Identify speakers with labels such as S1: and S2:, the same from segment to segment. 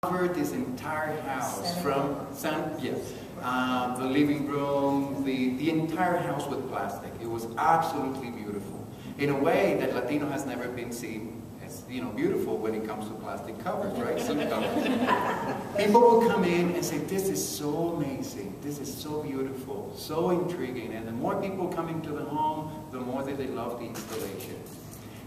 S1: covered this entire house from the living room, the entire house with plastic. It was absolutely beautiful in a way that Latino has never been seen as, you know, beautiful when it comes to plastic covers, right? People will come in and say, "This is so amazing, this is so beautiful, so intriguing," and the more people come into the home, the more that they love the installation.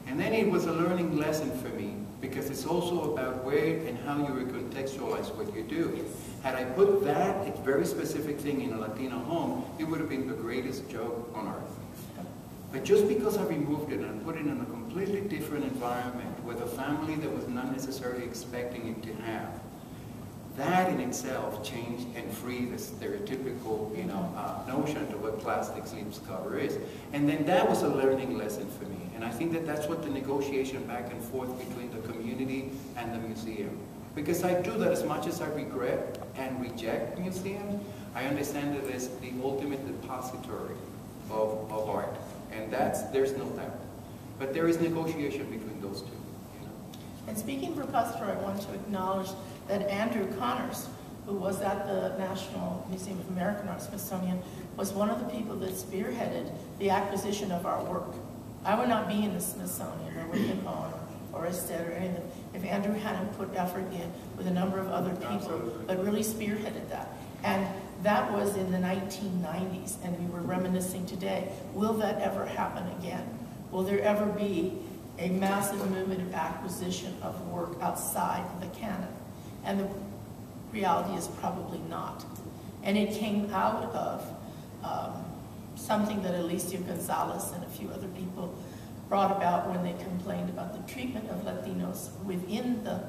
S1: And then it was a learning lesson for me, because it's also about where and how you recontextualize what you do. Had I put that very specific thing in a Latino home, it would have been the greatest joke on earth. But just because I removed it and put it in a completely different environment with a family that was not necessarily expecting it to have, that in itself changed and freed the stereotypical, you know, notion of what plastic slipcover is. And then that was a learning lesson for me. And I think that that's what the negotiation back and forth between the community and the museum. Because I do that as much as I regret and reject museums, I understand that it's the ultimate depository of art. And there's no doubt. But there is negotiation between those two. You know?
S2: And speaking of repository, I want to acknowledge that Andrew Connors, who was at the National Museum of American Art, Smithsonian, was one of the people that spearheaded the acquisition of our work. I would not be in the Smithsonian or with Pepón or Ested or anything if Andrew hadn't put effort in with a number of other people, but really spearheaded that. And that was in the 1990s, and we were reminiscing today. Will that ever happen again? Will there ever be a massive movement of acquisition of work outside the canon? And the reality is probably not. And it came out of something that Alicia Gonzalez and a few other people brought about when they complained about the treatment of Latinos within the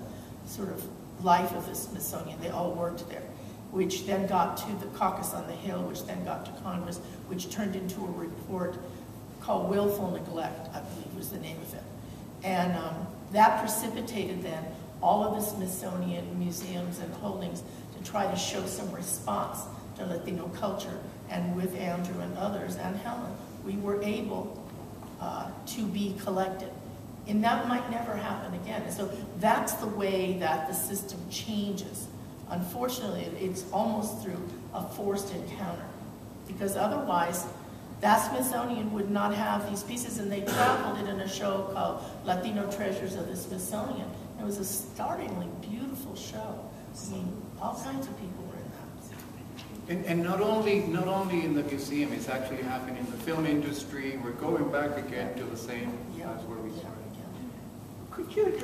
S2: sort of life of the Smithsonian. They all worked there, which then got to the Caucus on the Hill, which then got to Congress, which turned into a report called Willful Neglect, I believe was the name of it. And that precipitated then all of the Smithsonian museums and holdings to try to show some response to Latino culture. And with Andrew and others, and Helen, we were able to be collected. And that might never happen again. And so that's the way that the system changes. Unfortunately, it's almost through a forced encounter, because otherwise, that Smithsonian would not have these pieces, and they traveled it in a show called Latino Treasures of the Smithsonian. It was a startlingly beautiful show. I mean, all kinds of people were in that.
S1: And not only in the museum, it's actually happening in the film industry. We're going back again to the same as where we started.
S3: Could you address